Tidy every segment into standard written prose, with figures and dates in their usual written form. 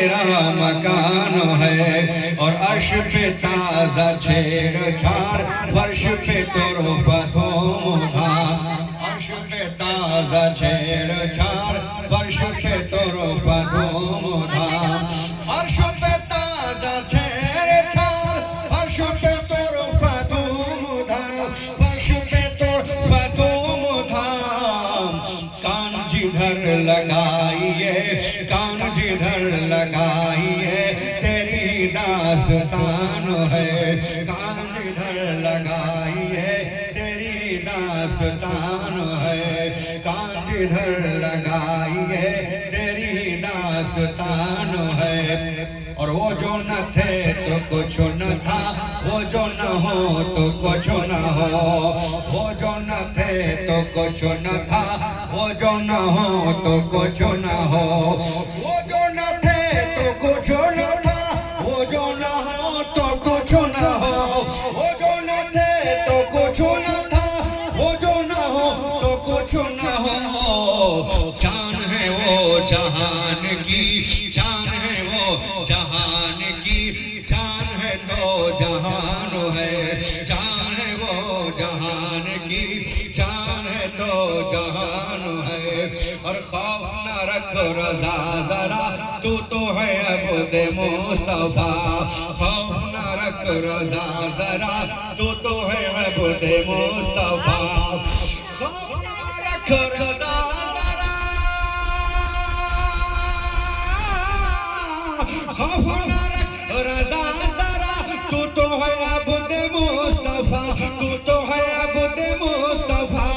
تیرا مکان ہے، اور عرش پہ تازہ چھیڑ چھاڑ، فرش پہ طرفت و دھام، عرش پہ تازہ چھیڑ چھاڑ، فرش پہ طرفت و دھام، عرش پہ تازہ چھیڑ چھاڑ، فرش پہ طرفت و دھام، فرش پہ طرفت و دھام، کان جدھر لگائیے، کان جدھر لگائیے تیری داستان ہے، کان جدھر لگائیے تیری داستان ہے، کان جدھر لگائیے تیری داستان ہے۔ اور وہ جو نہ تھے تو کچھ نہ تھا، وہ جو نہ ہو تو کچھ نہ ہو، وہ جو نہ تھے تو کچھ نہ تھا، وہ جو نہ ہو تو کچھ نہ ہو، وہ جو نہ تھے تو کچھ نہ تھا، وہ جو نہ ہو تو کچھ نہ ہو، وہ جو نہ تھے تو کچھ نہ تھا، وہ جو نہ ہو تو کچھ نہ ہو، جان ہے وہ جہان کی، جان ہے وہ جہان کی، جان ہے تو جہان ہے، جان ہے وہ جہان کی، جان ہے تو جہان ہے۔ اور خوف نہ رکھ رضا ذرا، تو ہے عبد مصطفیٰ، خوف نہ رکھ رضا ذرا، تو ہے عبد مصطفیٰ، خوف نہ رکھ رضا ذرا، خوف نہ رکھ رضا ذرا، تو ہے عبد مصطفیٰ، تو ہے عبد مصطفیٰ،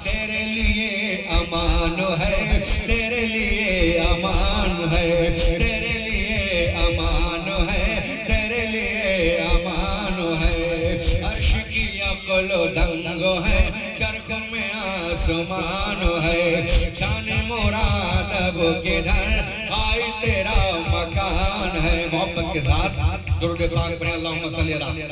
تیرے لیے امان ہے، تیرے لیے امان ہے، تیرے لیے امان ہے، تیرے لیے امان ہے، عرش کی عقل دنگ ہے، چرخ میں آسمان ہے، جانے مراد اب کدھر آئی تیرا مکان ہے۔ محبت کے ساتھ درود پاک پڑھیں، اللہم صلی علی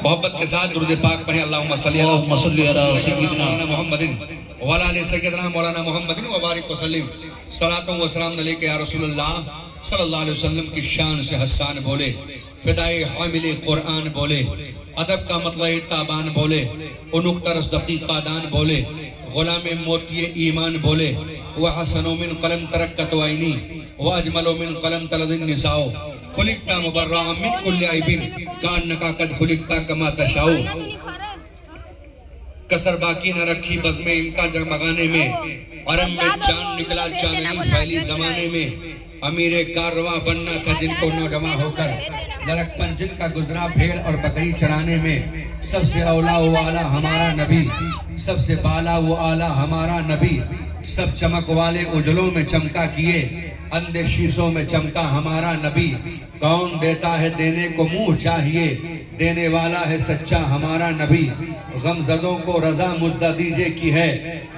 محبت کے ساتھ درود پاک پڑھیں، اللہم صلی علی سیدنا محمد وعلی آل سیدنا مولانا محمد وبارک وسلم۔ صلاۃ و سلام علیک یا رسول اللہ صلی اللہ علیہ وسلم کی شان سے حسان بولے، فدائے حامل قرآن بولے، ادب کا مطلع تابان بولے، انق طرز دقیقہ دان بولے، غلام موتی ایمان بولے، وحسن من قلم ترکت عینی واجمل من قلم تلد النساء، خلقتا مبرعا من کل عیب کانکا قد خلقتا کما تشاء، کسر باقی نہ رکھی بزم امکا جگمگانے میں، عرم میں چاند نکلا چاندنی پھیلی زمانے میں، امیر کارواں بننا تھا جن کو نوجواں ہو کر، لڑکپن جن کا گزرا بھیڑ اور بکری چرانے میں، سب سے اولا و اعلیٰ ہمارا نبی، سب سے بالا و اعلیٰ ہمارا نبی، سب چمک والے اجلوں میں چمکا کیے، اندھے شیشوں میں چمکا ہمارا نبی، کون دیتا ہے دینے کو منہ چاہیے، دینے والا ہے سچا ہمارا نبی، غم زدوں کو رضا مزدہ دیجے کی ہے،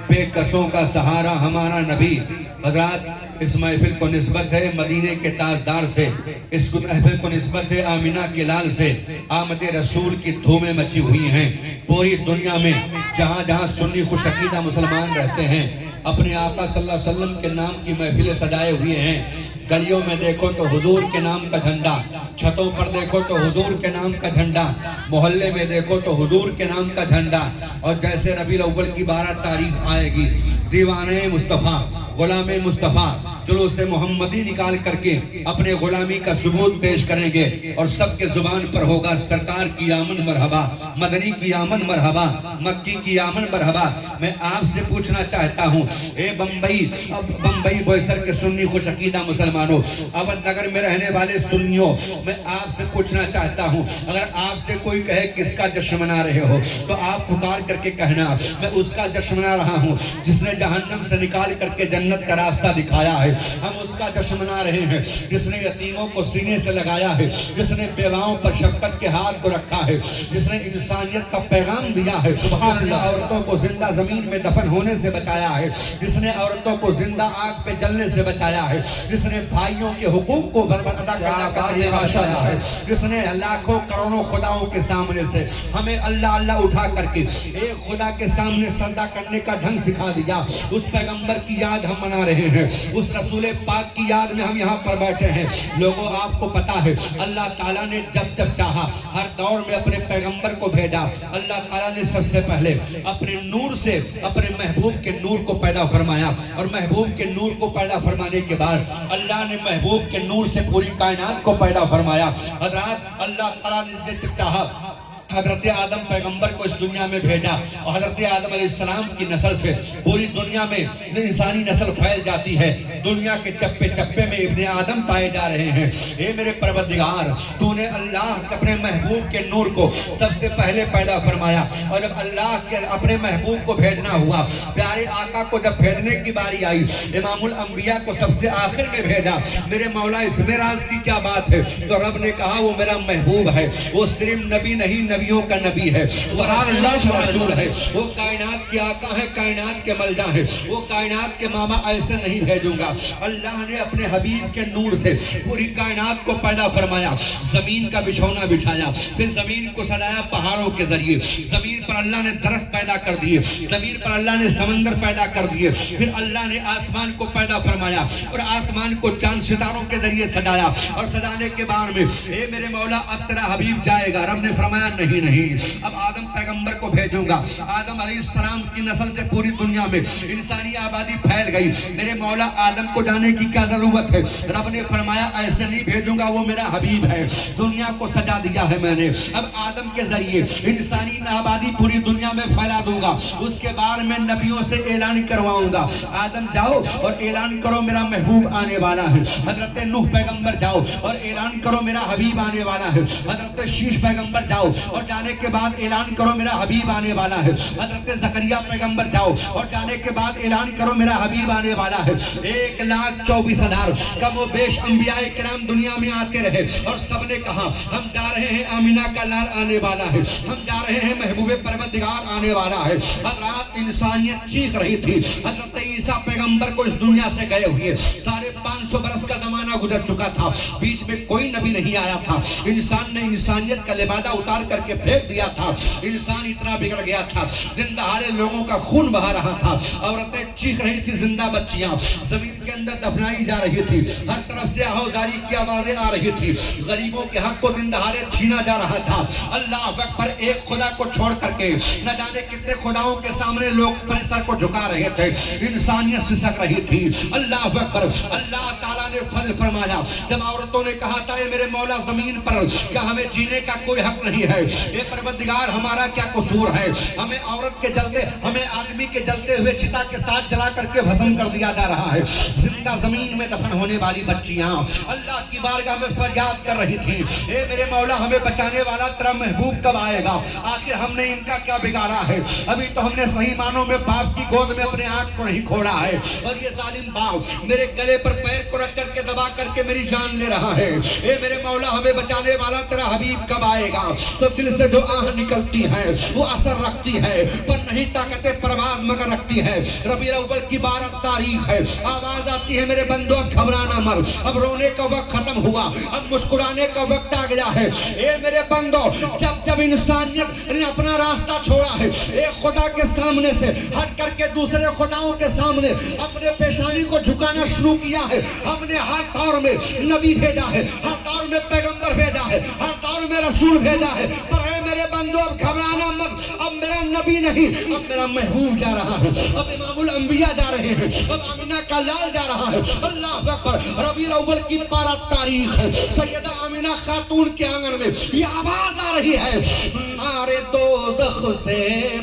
بے کسوں کا سہارا ہمارا نبی۔ حضرات، اس محفل کو نسبت ہے مدینے کے تاجدار سے، اس محفل کو نسبت ہے آمینہ کے لال سے، آمد رسول کی دھومیں مچی ہوئی ہیں پوری دنیا میں، جہاں جہاں سنی خوش عقیدہ مسلمان رہتے ہیں، اپنے آقا صلی اللہ علیہ وسلم کے نام کی محفلیں سجائے ہوئے ہیں، گلیوں میں دیکھو تو حضور کے نام کا جھنڈا، چھتوں پر دیکھو تو حضور کے نام کا جھنڈا، محلے میں دیکھو تو حضور کے نام کا جھنڈا، اور جیسے ربیع الاول کی 12 تاریخ آئے گی، دیوانے مصطفیٰ، غلام مصطفیٰ جلوس محمدی نکال کر کے اپنے غلامی کا ثبوت پیش کریں گے، اور سب کے زبان پر ہوگا سرکار کی آمن مرحبا، مدنی کی آمن مرحبا، مکی کی آمن مرحبا۔ میں آپ سے پوچھنا چاہتا ہوں، اے بمبئی بوئیسر کے سنی خوش عقیدہ مسلمانوں، اودھ نگر میں رہنے والے سنیوں، میں آپ سے پوچھنا چاہتا ہوں، اگر آپ سے کوئی کہے کس کا جشن منا رہے ہو تو آپ پکار کر کے کہنا میں اس کا جشن منا رہا ہوں جس نے جہنم سے نکال کر کے جنت کا راستہ دکھایا ہے، ہم اس کا جشن منا رہے ہیں جس نے یتیموں کو سینے سے لگایا ہے، جس نے بیواؤں پر شفقت کے ہاتھ کو رکھا ہے، جس نے انسانیت کا پیغام دیا ہے، جس نے عورتوں کو زندہ زمین میں دفن ہونے سے بچایا ہے، جس نے عورتوں کو زندہ آگ پہ جلنے سے بچایا ہے، جس نے بھائیوں کے حقوق کو ادا کرنے کا طریقہ بتایا ہے، جس نے لاکھوں کروڑوں خداؤں کے سامنے سے ہمیں اللہ اللہ اٹھا کر کے ایک خدا کے سامنے سجدہ کرنے کا ڈھنگ سکھا دیا، اس پیغمبر کی یاد ہم منا رہے ہیں، اس رسول پاک کی یاد میں ہم یہاں پر بیٹھے ہیں۔ لوگوں آپ کو پتا ہے اللہ تعالیٰ نے جب جب چاہا ہر دور میں اپنے پیغمبر کو بھیجا۔ اللہ تعالیٰ نے سب سے پہلے اپنے نور سے اپنے محبوب کے نور کو پیدا فرمایا، اور محبوب کے نور کو پیدا فرمانے کے بعد اللہ نے محبوب کے نور سے پوری کائنات کو پیدا فرمایا۔ حضرات اللہ تعالیٰ نے جب چاہا حضرت آدم پیغمبر کو اس دنیا میں بھیجا، اور حضرت آدم علیہ السلام کی نسل سے پوری دنیا میں انسانی نسل پھیل جاتی ہے۔ دنیا کے چپے چپے میں ابن آدم پائے جا رہے ہیں۔ اے میرے پروردگار، تو نے اللہ کے اپنے محبوب کے نور کو سب سے پہلے پیدا فرمایا، اور جب اللہ کے اپنے محبوب کو بھیجنا ہوا، پیارے آقا کو جب بھیجنے کی باری آئی، امام الانبیاء کو سب سے آخر میں بھیجا۔ میرے مولا اس میں راز کی کیا بات ہے؟ تو رب نے کہا وہ میرا محبوب ہے، وہ صرف نبی نہیں نبیوں کا نبی ہے، وہ اللہ کا رسول ہے، وہ کائنات کے آقا ہے، کائنات کے ملجا ہے، وہ کائنات کے ماما ایسے نہیں بھیجوں گا۔ اللہ نے اپنے حبیب کے نور سے پوری کائنات کو پیدا فرمایا، زمین کا بچھونا بچھایا، پھر زمین کو سجایا پہاڑوں کے ذریعے، زمین پر اللہ نے درخت پیدا کر دیے، زمین پر اللہ نے سمندر پیدا کر دیے، پھر اللہ نے آسمان کو پیدا فرمایا، اور آسمان کو چاند ستاروں کے ذریعے سجایا، اور سجانے کے بعد میں اے میرے مولا اب تیرا حبیب جائے گا۔ رب نے فرمایا نہیں، اب آدم پیغمبر کو بھیجوں گا۔ آدم علیہ السلام کی نسل سے پوری دنیا میں انسانی آبادی پھیل گئی، میرے مولا آدم کو جانے کی کیا ضرورت ہے؟ رب نے فرمایا ایسے نہیں بھیجوں گا، وہ میرا حبیب ہے، دنیا کو سجا دیا ہے میں نے۔ اب آدم کے ذریعے انسانی آبادی پوری دنیا میں پھیلا دوں گا، اس کے بعد میں نبیوں سے اعلان کرواؤں گا، آدم جاؤ اور اعلان کرو میرا محبوب آنے والا ہے۔ حضرت نوح پیغمبر جاؤ اور اعلان کرو میرا حبیب آنے والا ہے۔ حضرت شیش پیغمبر جاؤ اور جانے کے بعد اعلان کرو میرا حبیب آنے والا ہے۔ حضرت زکریا پیغمبر جاؤ اور جانے کے بعد اعلان کرو میرا حبیب آنے والا ہے۔ 1,24,000 کم و بیش انبیاء کرام دنیا میں آتے رہے، اور سب نے کہا ہم جا رہے ہیں، آمینہ کا لال آنے والا ہے، ہم جا رہے ہیں، محبوب پروردگار آنے والا ہے۔ حضرات انسانیت چیخ رہی تھی، حضرت عیسیٰ پیغمبر کو اس دنیا سے گئے ہوئے 550 برس کا زمانہ گزر چکا تھا، بیچ میں کوئی نبی نہیں آیا تھا، انسان نے انسانیت کا لبادہ اتار کر کے پھینک دیا تھا، انسان اتنا بگڑ گیا تھا، زندہ ہارے لوگوں کا خون بہا رہا تھا، عورتیں چیخ رہی تھی، زندہ بچیاں زمین کے اندر دفنائی جا رہی تھی، ہر طرف سے آہوزاری کی آوازیں آ رہی تھی، غریبوں کے حق کو دن دہاڑے چھینا جا رہا تھا۔ اللہ اکبر، ایک خدا کو چھوڑ کر کے نہ جانے کتنے خداؤں کے سامنے لوگ اپنے سر کو جھکا رہے تھے، انسانیت سسک رہی تھی۔ اللہ اکبر، اللہ تعالیٰ نے فضل فرمایا، جب عورتوں نے کہا تھا اے میرے مولا زمین پر کیا ہمیں جینے کا کوئی حق نہیں ہے؟ اے پروردگار ہمارا کیا قصور ہے؟ ہمیں عورت کے جلتے، ہمیں آدمی کے جلتے ہوئے چتا کے ساتھ جلا کر کے بھسم کر دیا جا رہا ہے۔ زندہ زمین میں دفن ہونے والی بچیاں اللہ کی بارگاہ میں فریاد کر رہی تھی، اے میرے مولا ہمیں بچانے والا تیرا محبوب کب آئے گا؟ آخر ہم نے ان کا کیا بگاڑا ہے؟ ابھی تو ہم نے صحیح معنوں میں باپ کی گود میں اپنے آنکھ کو نہیں کھولا ہے، اور یہ ظالم باپ میرے گلے پر پیر کو رکھ کر کے دبا کر کے میری جان لے رہا ہے۔ اے میرے مولا ہمیں بچانے والا تیرا حبیب کب آئے گا؟ تو دل سے جو آہ نکلتی ہے وہ اثر رکھتی ہے، پر نہیں طاقت پرواز مگر رکھتی ہے۔ ربیع الاول کی 12 تاریخ ہے، آواز آتی ہے میرے بندو اب گھبرانا مت، اب رونے کا وقت ختم ہوا، اب مسکرانے کا وقت آ گیا ہے۔ اے میرے بندو، جب جب انسانیت نے اپنا راستہ چھوڑا ہے، ایک خدا کے سامنے سے ہٹ کر کے دوسرے خداؤں کے سامنے اپنے پیشانی کو جھکانا شروع کیا ہے، ہم نے ہر دور میں نبی بھیجا ہے، ہر دور میں پیغمبر بھیجا ہے، ہر دور میں رسول بھیجا ہے، پر اے میرے بندو اب گھبرانا مت، اب میرا نبی نہیں، اب میرا محبوب جا رہا ہے، اب امام الانبیاء جا رہے ہیں، اب آمینہ کا لال جا رہا ہے۔ اللہ اکبر، ربیع الاول کی 12 تاریخ ہے، سیدہ آمینہ خاتون کے آنگن میں یہ آواز آ رہی ہے، نارے دوزخ سے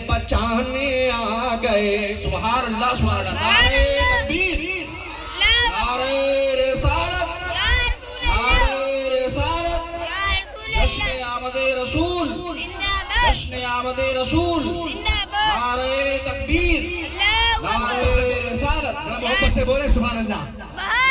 بچانے آ گئے۔ سبحان اللہ، سبحان اللہ، نعرے تکبیر، نعرے رسالت، نعرے رسالت، جشن آمد رسول، جشن آمد رسول، نعرے تکبیر، نعرے رسالت۔ ذرا محبت سے بولے سبحان اللہ۔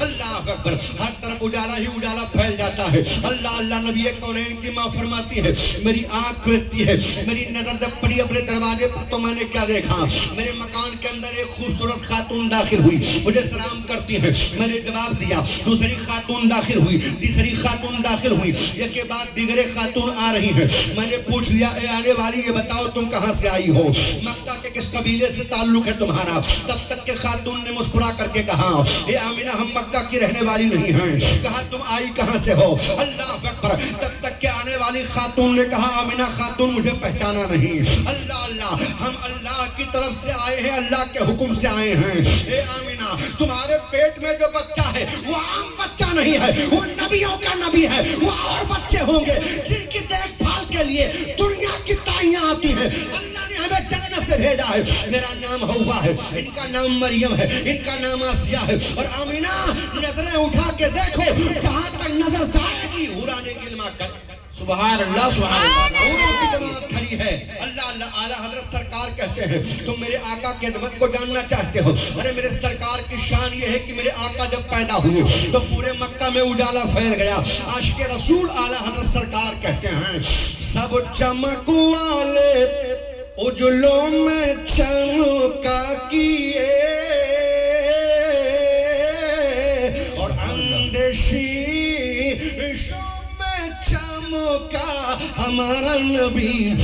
اللہ اکبر ہر طرف اجالا ہی اجالا پھیل جاتا ہے اللہ اللہ نبی کونین کی ماں فرماتی ہے میری آنکھ کھلتی ہے میری نظر جب پڑی اپنے دروازے پر تو میں نے کیا دیکھا میرے مکان کے اندر ایک خوبصورت خاتون داخل ہوئی مجھے سلام کرتی ہے میں نے جواب دیا دوسری خاتون داخل ہوئی تیسری خاتون داخل ہوئی یہ کے بعد دیگرے خاتون آ رہی ہیں میں نے پوچھ لیا اے آنے والی یہ بتاؤ تم کہاں سے آئی ہو مکہ کے کس قبیلے سے تعلق ہے تمہارا تب تک کہ خاتون نے مسکرا کر کے کہا اے آمینہ ہم مکہ کی رہنے والی نہیں ہیں کہا تم آئی کہاں سے ہو اللہ اکبر تب تک کہ آنے والی خاتون نے کہا آمینہ خاتون مجھے پہچانا نہیں اللہ اللہ ہم اللہ کی طرف سے آئے ہیں اللہ کے حکم سے آئے ہیں اے آمینہ تمہارے پیٹ میں جو بچہ ہے وہ عام بچہ نہیں ہے وہ نبیوں کا نبی ہے وہ اور بچے ہوں گے جن کی دیکھ بھال کے لیے دنیا کی تائیاں آتی ہیں اللہ نے ہمیں جنت سے بھیجا ہے میرا نام ہوا ہے ان کا نام مریم ہے ان کا نام آسیہ ہے اور آمینہ نظریں اٹھا کے دیکھو جہاں تک نظر جائے گی حورانے گلما کر سبحان اللہ سبحان اللہ حوروں کی جماعت کھڑی ہے اللہ اللہ اعلیٰ حضرت سرکار کہتے ہیں تم میرے آقا کی عظمت کو جاننا چاہتے ہو ارے میرے سرکار کی شان یہ ہے کہ میرے آقا جب پیدا ہوئے تو پورے مکہ میں اجالا پھیل گیا عاشق رسول اعلیٰ حضرت سرکار کہتے ہیں سب چمک والے اجلوں میں چمکا کیے اور اندیشی چمکا ہمارا نبی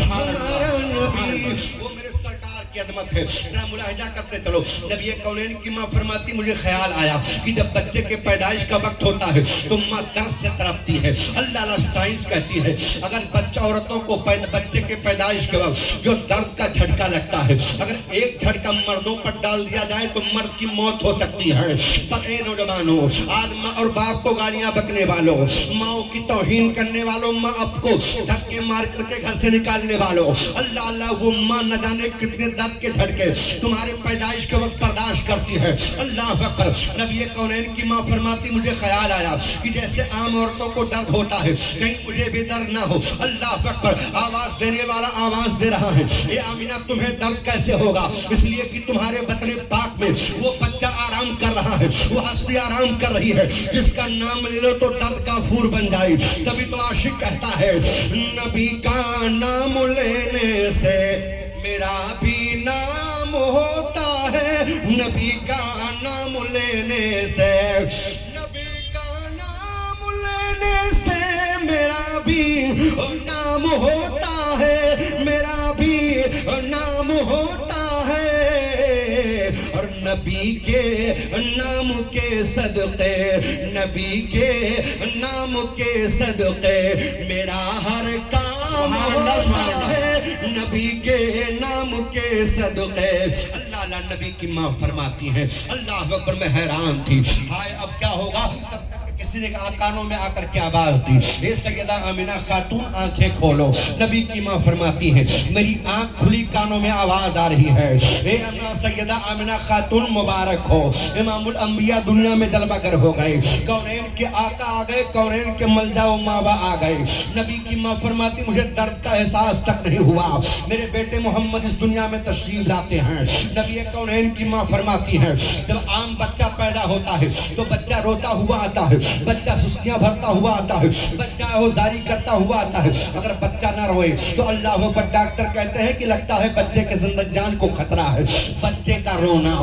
وہ میرے سرکار کی عظمت ہے ذرا ملاحظہ کرتے چلو نبی کونین کی ماں فرماتی مجھے خیال آیا کہ جب بچے کے پیدائش کا وقت ہوتا ہے تو ماں درد سے تڑپتی ہے اللہ اللہ سائنس کہتی ہے اگر بچہ عورتوں کو بچے کے پیدائش کے وقت جو درد کا جھٹکا لگتا ہے اگر ایک جھٹکا مردوں پر ڈال دیا جائے تو مرد کی موت ہو سکتی ہے پر اے نوجوانوں آج ماں اور باپ کو گالیاں بکنے والوں ماں کی توہین کرنے والوں ماں اب کو دھکے مار کر کے گھر سے نکالنے والوں اللہ اللہ وہ ماں نہ جانے کتنے درد کے جھٹکے تمہارے پیدائش کے وقت برداشت کرتی ہے اللہ اکبر نبی کونین کی ماں فرماتی مجھے خیال آیا کہ جیسے عام عورتوں کو درد ہوتا ہے کہیں مجھے بھی درد نہ ہو اللہ اکبر آواز دینے والا آواز دے رہا ہے اے آمینہ تمہیں درد کیسے ہوگا اس لیے کہ تمہارے بطن پاک میں وہ بچہ آرام کر رہا ہے وہ ہستی آرام کر رہی ہے جس کا نام لے لو تو درد کا پھور بن جائے تبھی تو عاشق کہتا ہے نبی کا نام لینے سے میرا بھی نام ہوتا ہے نبی کا نام لینے سے نبی کا نام لینے سے میرا بھی نام ہوتا ہے میرا بھی نام ہوتا ہے اور نبی کے نام کے صدقے نبی کے نام کے صدقے میرا ہر کام ہوتا ہے نبی کے نام کے صدقے اللہ اللہ نبی کی ماں فرماتی ہے اللہ اکبر میں حیران تھی ہائے اب کیا ہوگا تب تک کسی نے کہا کانوں میں آ کر کے آواز دی اے سیدہ آمینہ خاتون آنکھیں کھولو نبی کی ماں فرماتی ہے میری آنکھ کھلی کانوں میں آواز آ رہی ہے اے سیدہ آمینہ خاتون مبارک ہو امام الانبیاء دنیا میں جلوہ گر ہو گئے کونین کے آقا آ گئے کونین کے ملجا و ماوا آ گئے نبی کی ماں فرماتی مجھے درد کا احساس تک نہیں ہوا میرے بیٹے محمد اس دنیا میں تشریف لاتے ہیں نبی کونین کی ماں فرماتی ہے جب عام بچہ پیدا ہوتا ہے تو بچہ روتا ہوا آتا ہے بچہ سستیاں بھرتا ہوا آتا ہے بچہ اوزاری کرتا ہوا آتا ہے اگر بچہ نہ روئے تو اللہ اکبر ڈاکٹر کہتے ہیں کہ لگتا ہے بچے کے زندہ جان کو خطرہ ہے بچے کا رونا